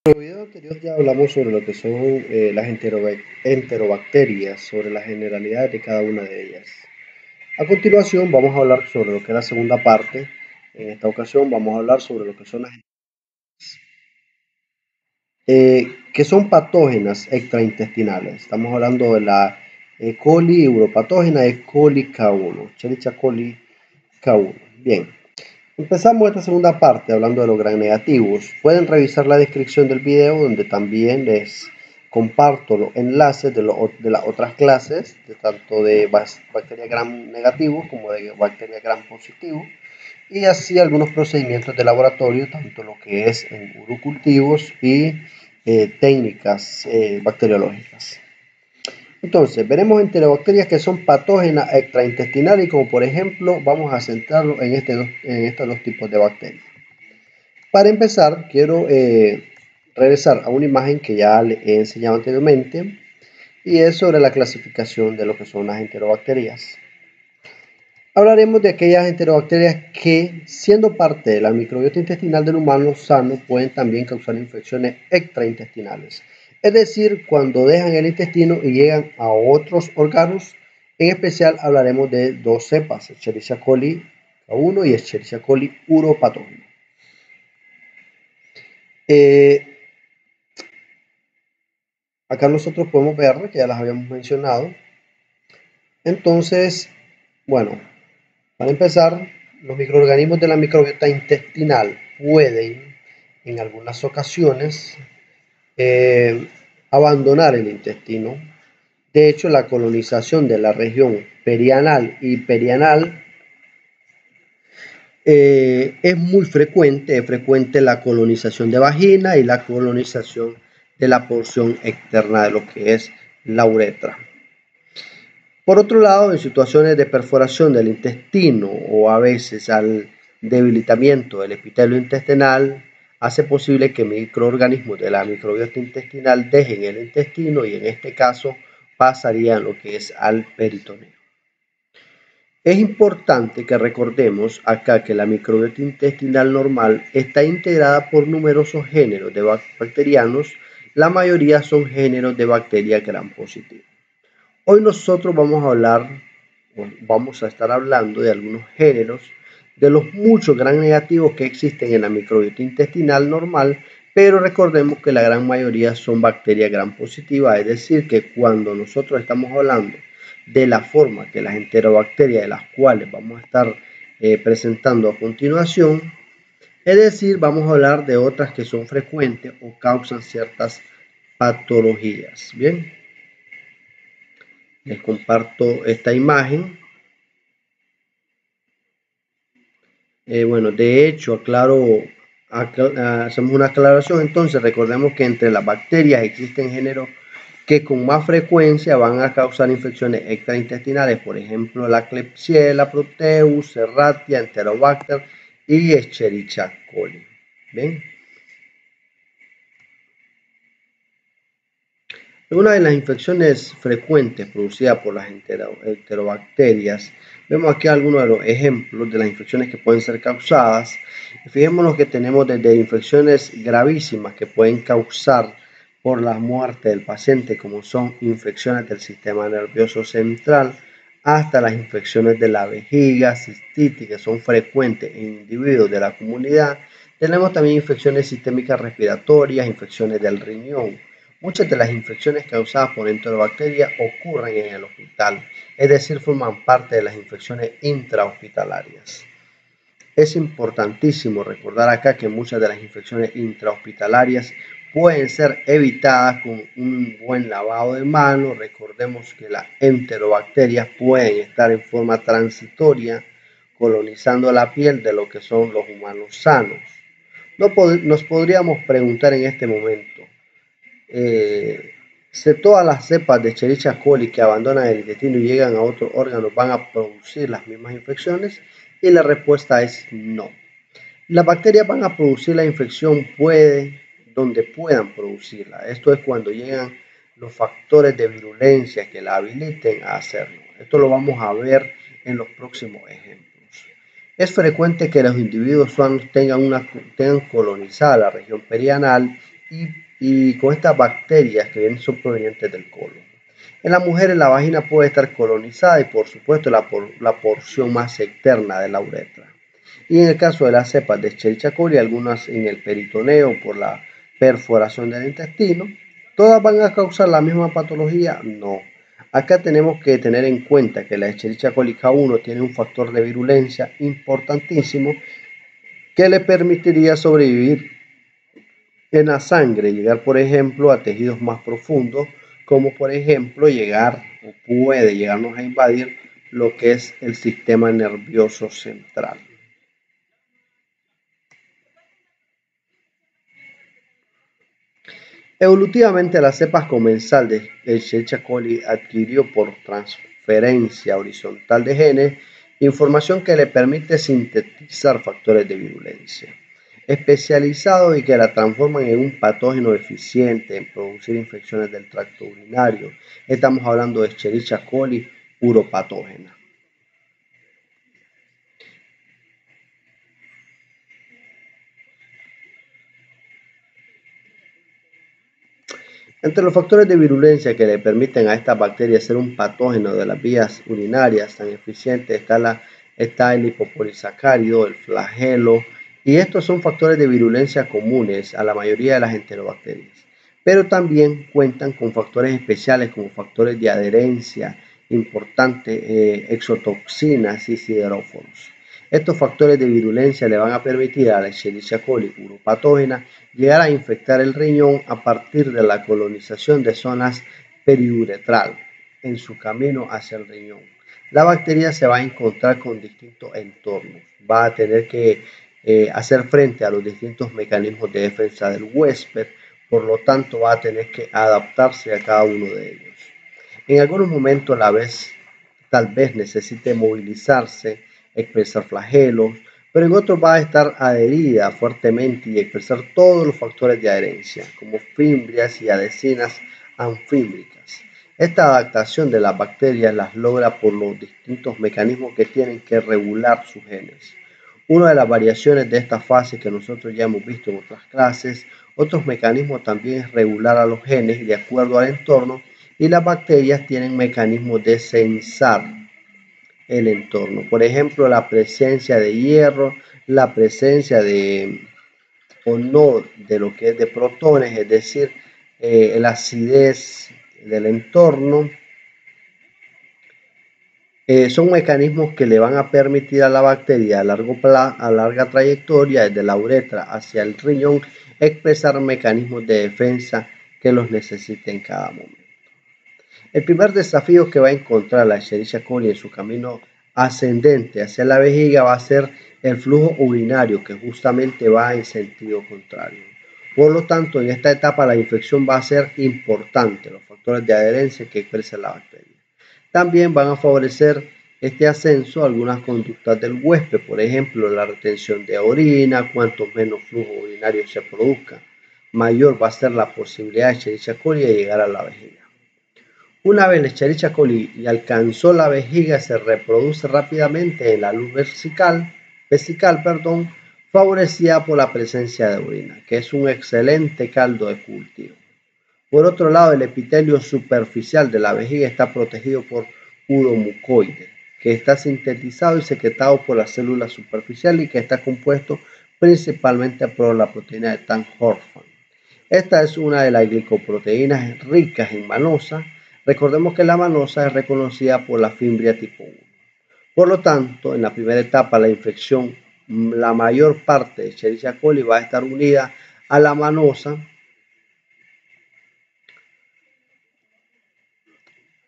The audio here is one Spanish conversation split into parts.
En el video anterior ya hablamos sobre lo que son las enterobacterias, sobre las generalidades de cada una de ellas. A continuación vamos a hablar sobre lo que es la segunda parte. En esta ocasión vamos a hablar sobre lo que son las que son patógenas extraintestinales. Estamos hablando de la E. coli uropatógena E. coli K1, Escherichia coli K1. Bien, empezamos esta segunda parte hablando de los gram negativos. Pueden revisar la descripción del video donde también les comparto los enlaces de las otras clases, de tanto de bacterias gram negativos como de bacterias gram positivos, y así algunos procedimientos de laboratorio, tanto lo que es en urocultivos y técnicas bacteriológicas. Entonces, veremos enterobacterias que son patógenas extraintestinales y como por ejemplo vamos a centrarlo en estos dos tipos de bacterias. Para empezar, quiero regresar a una imagen que ya le he enseñado anteriormente y es sobre la clasificación de lo que son las enterobacterias. Hablaremos de aquellas enterobacterias que, siendo parte de la microbiota intestinal del humano sano, pueden también causar infecciones extraintestinales. Es decir, cuando dejan el intestino y llegan a otros órganos. En especial hablaremos de dos cepas, Escherichia coli K1 y Escherichia coli uropatógena. Acá nosotros podemos ver que ya las habíamos mencionado. Entonces, bueno, para empezar, los microorganismos de la microbiota intestinal pueden, en algunas ocasiones, abandonar el intestino. De hecho, la colonización de la región perianal y perianal es muy frecuente. Es frecuente la colonización de vagina y la colonización de la porción externa de lo que es la uretra. Por otro lado, en situaciones de perforación del intestino o a veces al debilitamiento del epitelio intestinal, hace posible que microorganismos de la microbiota intestinal dejen el intestino y en este caso pasarían lo que es al peritoneo. Es importante que recordemos acá que la microbiota intestinal normal está integrada por numerosos géneros de bacterianos, la mayoría son géneros de bacterias gram positivas. Hoy nosotros vamos a estar hablando de algunos géneros de los muchos gram negativos que existen en la microbiota intestinal normal, pero recordemos que la gran mayoría son bacterias gram positivas, es decir, que cuando nosotros estamos hablando de la forma que las enterobacterias de las cuales vamos a estar presentando a continuación, es decir, vamos a hablar de otras que son frecuentes o causan ciertas patologías. Bien. Les comparto esta imagen. Bueno, de hecho, hacemos una aclaración. Entonces, recordemos que entre las bacterias existen géneros que con más frecuencia van a causar infecciones extraintestinales, por ejemplo, la Klebsiella, Proteus, Serratia, Enterobacter y Escherichia coli. ¿Bien? Una de las infecciones frecuentes producidas por las enterobacterias, vemos aquí algunos de los ejemplos de las infecciones que pueden ser causadas. Fijémonos que tenemos desde infecciones gravísimas que pueden causar por la muerte del paciente, como son infecciones del sistema nervioso central, hasta las infecciones de la vejiga, cistitis, que son frecuentes en individuos de la comunidad. Tenemos también infecciones sistémicas respiratorias, infecciones del riñón. Muchas de las infecciones causadas por enterobacterias ocurren en el hospital, es decir, forman parte de las infecciones intrahospitalarias. Es importantísimo recordar acá que muchas de las infecciones intrahospitalarias pueden ser evitadas con un buen lavado de manos. Recordemos que las enterobacterias pueden estar en forma transitoria colonizando la piel de lo que son los humanos sanos. Nos podríamos preguntar en este momento, si todas las cepas de Escherichia coli que abandonan el intestino y llegan a otros órganos van a producir las mismas infecciones, y la respuesta es no. Las bacterias van a producir la infección donde puedan producirla. Esto es cuando llegan los factores de virulencia que la habiliten a hacerlo. Esto lo vamos a ver en los próximos ejemplos. Es frecuente que los individuos sanos tengan colonizada la región perianal y con estas bacterias que son provenientes del colon. En las mujeres la vagina puede estar colonizada y por supuesto la porción más externa de la uretra. Y en el caso de las cepas de Escherichia coli, algunas en el peritoneo por la perforación del intestino, ¿todas van a causar la misma patología? No. Acá tenemos que tener en cuenta que la Escherichia coli K1 tiene un factor de virulencia importantísimo que le permitiría sobrevivir en la sangre, llegar por ejemplo a tejidos más profundos, como por ejemplo llegar o puede llegarnos a invadir lo que es el sistema nervioso central. Evolutivamente, las cepas comensal de Escherichia coli adquirió por transferencia horizontal de genes información que le permite sintetizar factores de virulencia especializados y que la transforman en un patógeno eficiente en producir infecciones del tracto urinario. Estamos hablando de Escherichia coli uropatógena. Entre los factores de virulencia que le permiten a estas bacterias ser un patógeno de las vías urinarias tan eficiente está el lipopolisacárido, el flagelo, y estos son factores de virulencia comunes a la mayoría de las enterobacterias. Pero también cuentan con factores especiales como factores de adherencia importantes, exotoxinas y sideróforos. Estos factores de virulencia le van a permitir a la Escherichia coli uropatógena llegar a infectar el riñón a partir de la colonización de zonas periuretral en su camino hacia el riñón. La bacteria se va a encontrar con distintos entornos, va a tener que hacer frente a los distintos mecanismos de defensa del huésped, por lo tanto va a tener que adaptarse a cada uno de ellos. En algunos momentos tal vez necesite movilizarse, expresar flagelos, pero en otros va a estar adherida fuertemente y expresar todos los factores de adherencia, como fimbrias y adhesinas anfímbricas. Esta adaptación de las bacterias las logra por los distintos mecanismos que tienen que regular sus genes. Una de las variaciones de esta fase que nosotros ya hemos visto en otras clases, otros mecanismos también es regular a los genes de acuerdo al entorno, y las bacterias tienen mecanismos de censar el entorno. Por ejemplo, la presencia de hierro, la presencia de o no de lo que es de protones, es decir, la acidez del entorno. Son mecanismos que le van a permitir a la bacteria a larga trayectoria desde la uretra hacia el riñón expresar mecanismos de defensa que los necesite en cada momento. El primer desafío que va a encontrar la Escherichia coli en su camino ascendente hacia la vejiga va a ser el flujo urinario, que justamente va en sentido contrario. Por lo tanto, en esta etapa la infección va a ser importante, los factores de adherencia que expresa la bacteria. También van a favorecer este ascenso algunas conductas del huésped, por ejemplo, la retención de orina. Cuanto menos flujo urinario se produzca, mayor va a ser la posibilidad de Escherichia coli de llegar a la vejiga. Una vez la Escherichia coli alcanzó la vejiga, se reproduce rápidamente en la luz vesical, favorecida por la presencia de orina, que es un excelente caldo de cultivo. Por otro lado, el epitelio superficial de la vejiga está protegido por uromucoide, que está sintetizado y secretado por las células superficiales y que está compuesto principalmente por la proteína de Tan-Horfman. Esta es una de las glicoproteínas ricas en manosa. Recordemos que la manosa es reconocida por la fimbria tipo 1. Por lo tanto, en la primera etapa la infección, la mayor parte de Escherichia coli va a estar unida a la manosa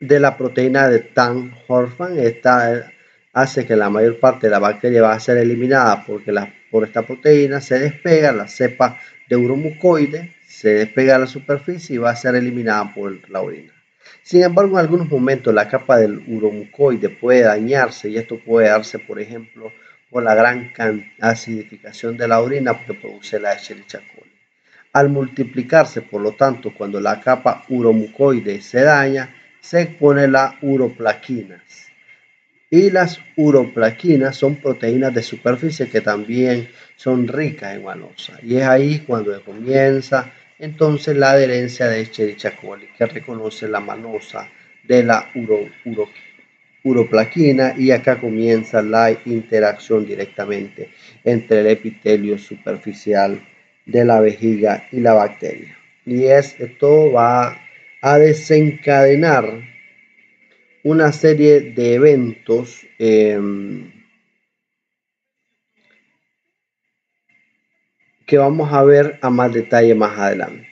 de la proteína de Tan-Horfman. Esta hace que la mayor parte de la bacteria va a ser eliminada porque por esta proteína se despega la cepa de uromucoide, se despega a la superficie y va a ser eliminada por la orina. Sin embargo, en algunos momentos la capa del uromucoide puede dañarse y esto puede darse, por ejemplo, por la gran acidificación de la orina que produce la Escherichia coli. Al multiplicarse, por lo tanto, cuando la capa uromucoide se daña, se expone las uroplaquinas. Y las uroplaquinas son proteínas de superficie que también son ricas en manosa. Y es ahí cuando comienza entonces la adherencia de Escherichia coli, que reconoce la manosa de la uroplaquina, y acá comienza la interacción directamente entre el epitelio superficial de la vejiga y la bacteria. Y esto va a desencadenar una serie de eventos que vamos a ver a más detalle más adelante.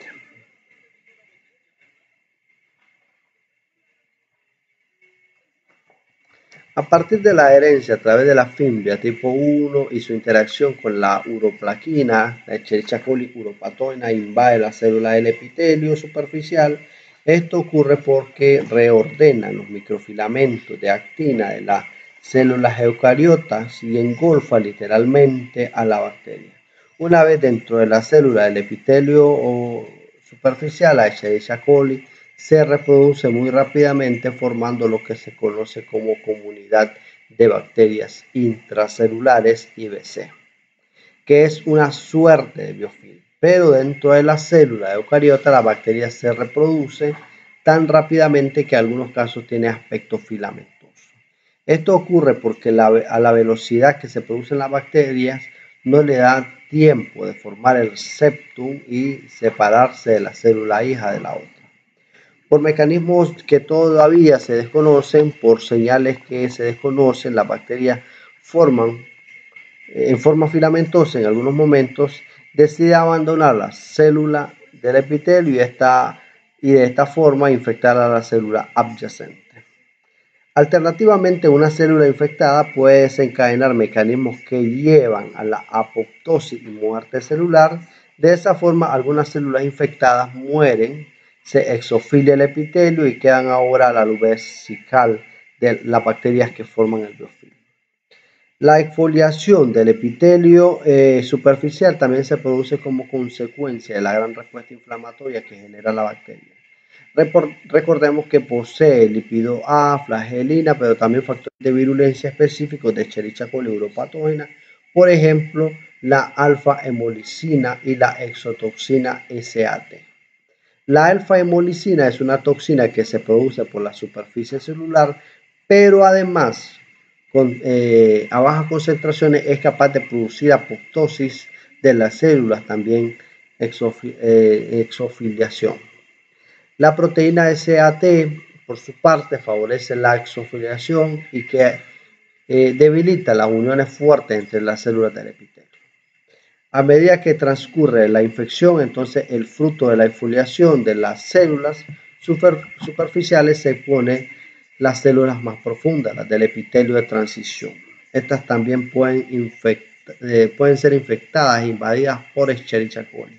A partir de la adherencia a través de la fimbria tipo 1 y su interacción con la uroplaquina, la Escherichia coli uropatoina invade la célula del epitelio superficial. Esto ocurre porque reordena los microfilamentos de actina de las células eucariotas y engolfa literalmente a la bacteria. Una vez dentro de la célula del epitelio superficial, la Escherichia coli se reproduce muy rápidamente formando lo que se conoce como comunidad de bacterias intracelulares IBC, que es una suerte de biofilm. Pero dentro de la célula eucariota la bacteria se reproduce tan rápidamente que en algunos casos tiene aspecto filamentoso. Esto ocurre porque a la velocidad que se producen las bacterias no le da tiempo de formar el septum y separarse de la célula hija de la otra. Por mecanismos que todavía se desconocen, por señales que se desconocen, las bacterias forman en forma filamentosa en algunos momentos, decide abandonar la célula del epitelio y de esta forma infectar a la célula adyacente. Alternativamente, una célula infectada puede desencadenar mecanismos que llevan a la apoptosis y muerte celular. De esa forma, algunas células infectadas mueren, se exofilia el epitelio y quedan ahora a la luz vesical de las bacterias que forman el biofilm. La exfoliación del epitelio superficial también se produce como consecuencia de la gran respuesta inflamatoria que genera la bacteria. Recordemos que posee lípido A, flagelina, pero también factores de virulencia específicos de Escherichia coli uropatógena, por ejemplo, la alfa-hemolicina y la exotoxina SAT. La alfa-hemolicina es una toxina que se produce por la superficie celular, pero además a bajas concentraciones es capaz de producir apoptosis de las células, también exofiliación. La proteína SAT, por su parte, favorece la exofiliación y que debilita las uniones fuertes entre las células del epitelio. A medida que transcurre la infección, entonces el fruto de la exfoliación de las células superficiales se pone las células más profundas, las del epitelio de transición. Estas también pueden ser infectadas e invadidas por Escherichia coli.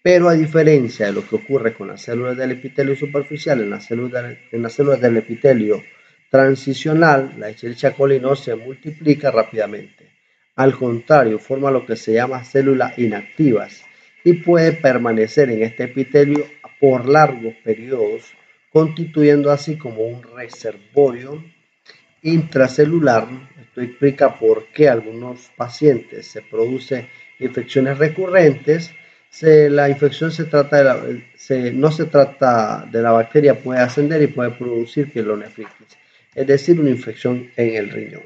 Pero a diferencia de lo que ocurre con las células del epitelio superficial, en las células del epitelio transicional, la Escherichia coli no se multiplica rápidamente. Al contrario, forma lo que se llama células inactivas y puede permanecer en este epitelio por largos periodos, constituyendo así como un reservorio intracelular. Esto explica por qué algunos pacientes se producen infecciones recurrentes. La infección no se trata de la bacteria, puede ascender y puede producir pielonefritis, es decir, una infección en el riñón.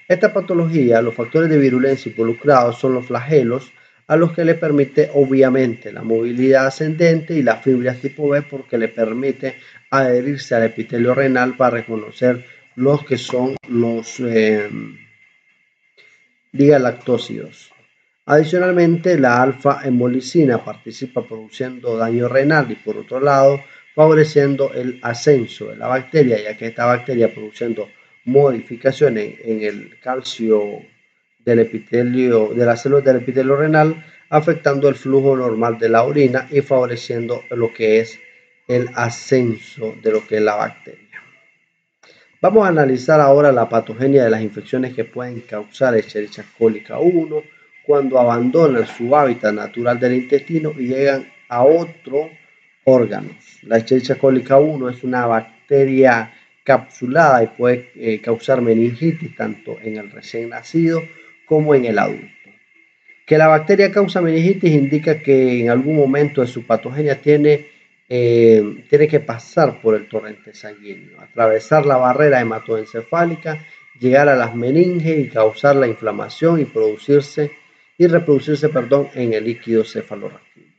Esta patología, los factores de virulencia involucrados son los flagelos, a los que le permite obviamente la movilidad ascendente, y las fibrias tipo B porque le permite adherirse al epitelio renal para reconocer los que son los digalactósidos. Adicionalmente, la alfa-hemolicina participa produciendo daño renal y, por otro lado, favoreciendo el ascenso de la bacteria, ya que esta bacteria produciendo modificaciones en el calcio del epitelio, de las células del epitelio renal, afectando el flujo normal de la orina y favoreciendo lo que es el ascenso de lo que es la bacteria. Vamos a analizar ahora la patogenia de las infecciones que pueden causar Escherichia coli K1 cuando abandonan su hábitat natural del intestino y llegan a otros órganos. La Escherichia coli K1 es una bacteria capsulada y puede causar meningitis tanto en el recién nacido como en el adulto. Que la bacteria causa meningitis indica que en algún momento de su patogenia tiene que pasar por el torrente sanguíneo, atravesar la barrera hematoencefálica, llegar a las meninges y causar la inflamación y reproducirse en el líquido cefalorraquídeo.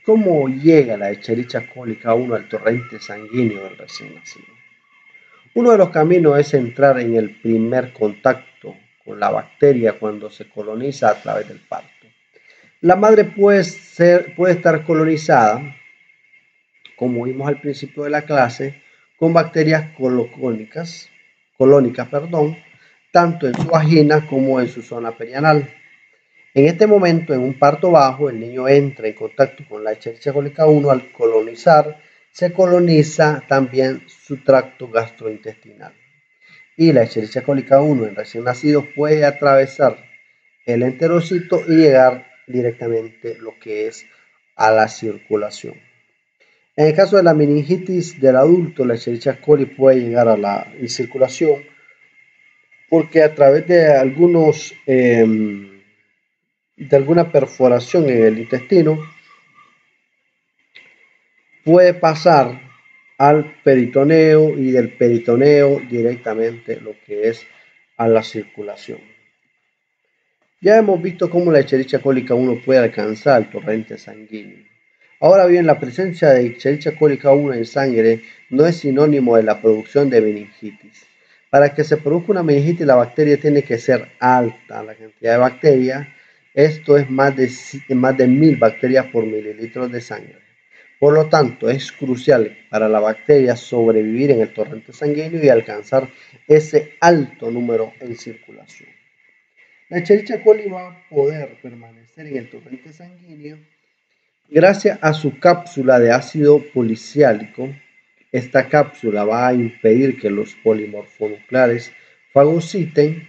¿Cómo llega la Escherichia coli K1 al torrente sanguíneo del recién nacido? Uno de los caminos es entrar en el primer contacto con la bacteria cuando se coloniza a través del parto. La madre puede estar colonizada, como vimos al principio de la clase, con bacterias colónicas, tanto en su vagina como en su zona perianal. En este momento, en un parto bajo, el niño entra en contacto con la Escherichia coli K1. Al colonizar, se coloniza también su tracto gastrointestinal. Y la Escherichia coli K1 en recién nacidos puede atravesar el enterocito y llegar directamente lo que es a la circulación. En el caso de la meningitis del adulto, la Escherichia coli puede llegar a la circulación porque a través de alguna perforación en el intestino puede pasar al peritoneo y del peritoneo directamente lo que es a la circulación. Ya hemos visto cómo la Escherichia coli K1 puede alcanzar el torrente sanguíneo. Ahora bien, la presencia de Escherichia coli K1 en sangre no es sinónimo de la producción de meningitis. Para que se produzca una meningitis, la bacteria tiene que ser alta, la cantidad de bacterias. Esto es más de 1000 bacterias por mililitro de sangre. Por lo tanto, es crucial para la bacteria sobrevivir en el torrente sanguíneo y alcanzar ese alto número en circulación. La Escherichia coli va a poder permanecer en el torrente sanguíneo gracias a su cápsula de ácido policiálico. Esta cápsula va a impedir que los polimorfonucleares fagociten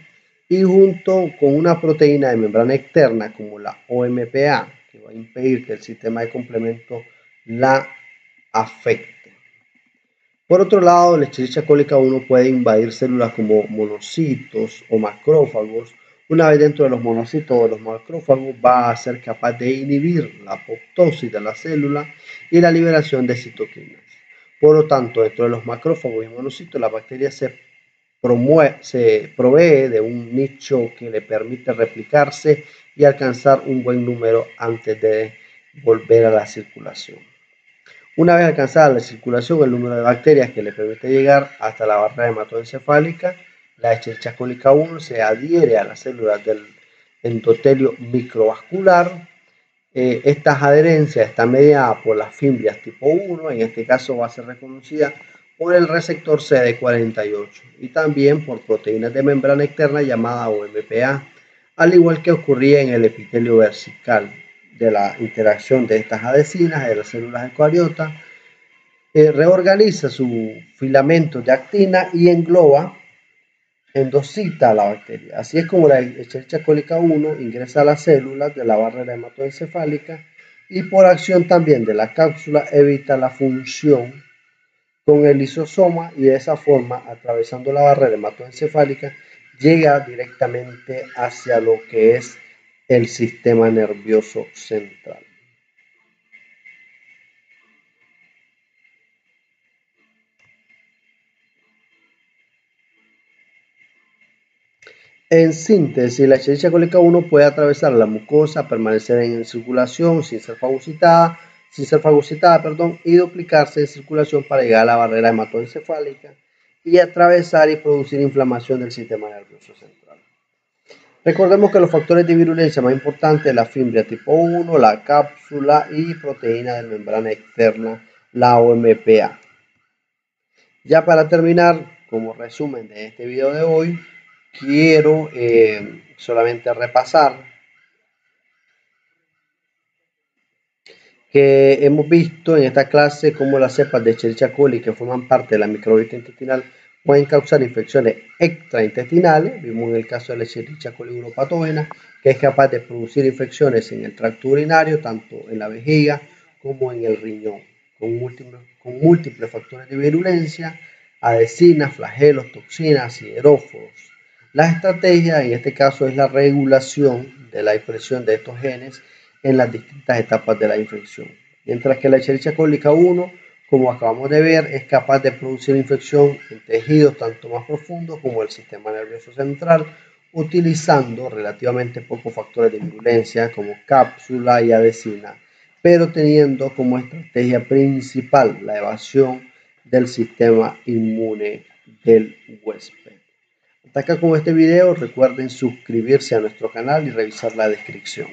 y junto con una proteína de membrana externa como la OMPA, que va a impedir que el sistema de complemento la afecte. Por otro lado, la Escherichia coli K1 puede invadir células como monocitos o macrófagos. Una vez dentro de los monocitos o los macrófagos, va a ser capaz de inhibir la apoptosis de la célula y la liberación de citoquinas. Por lo tanto, dentro de los macrófagos y monocitos, la bacteria se provee de un nicho que le permite replicarse y alcanzar un buen número antes de volver a la circulación. Una vez alcanzada la circulación, el número de bacterias que le permite llegar hasta la barrera hematoencefálica, la Escherichia coli K1 se adhiere a las células del endotelio microvascular. Estas adherencias están mediadas por las fimbrias tipo 1, en este caso va a ser reconocida por el receptor CD48 y también por proteínas de membrana externa llamada OMPA, al igual que ocurría en el epitelio versical de la interacción de estas adhesinas de las células eucariotas. Reorganiza su filamento de actina y engloba, endocita a la bacteria. Así es como la Escherichia coli K1 ingresa a las células de la barrera hematoencefálica y por acción también de la cápsula evita la función con el lisosoma y de esa forma, atravesando la barrera hematoencefálica, llega directamente hacia lo que es el sistema nervioso central. En síntesis, la Escherichia coli K1 puede atravesar la mucosa, permanecer en circulación sin ser fagocitada, y duplicarse en circulación para llegar a la barrera hematoencefálica y atravesar y producir inflamación del sistema nervioso central. Recordemos que los factores de virulencia más importantes son la fimbria tipo 1, la cápsula y proteína de membrana externa, la OMPA. Ya para terminar, como resumen de este video de hoy, quiero solamente repasar que hemos visto en esta clase cómo las cepas de Escherichia coli que forman parte de la microbiota intestinal pueden causar infecciones extraintestinales. Vimos en el caso de la Escherichia coli uropatógena, que es capaz de producir infecciones en el tracto urinario, tanto en la vejiga como en el riñón, con múltiples factores de virulencia, adhesinas, flagelos, toxinas, sideróforos. La estrategia en este caso es la regulación de la expresión de estos genes en las distintas etapas de la infección. Mientras que la Escherichia coli K1, como acabamos de ver, es capaz de producir infección en tejidos tanto más profundos como el sistema nervioso central, utilizando relativamente pocos factores de virulencia como cápsula y adhesina, pero teniendo como estrategia principal la evasión del sistema inmune del huésped. Hasta acá con este video, recuerden suscribirse a nuestro canal y revisar la descripción.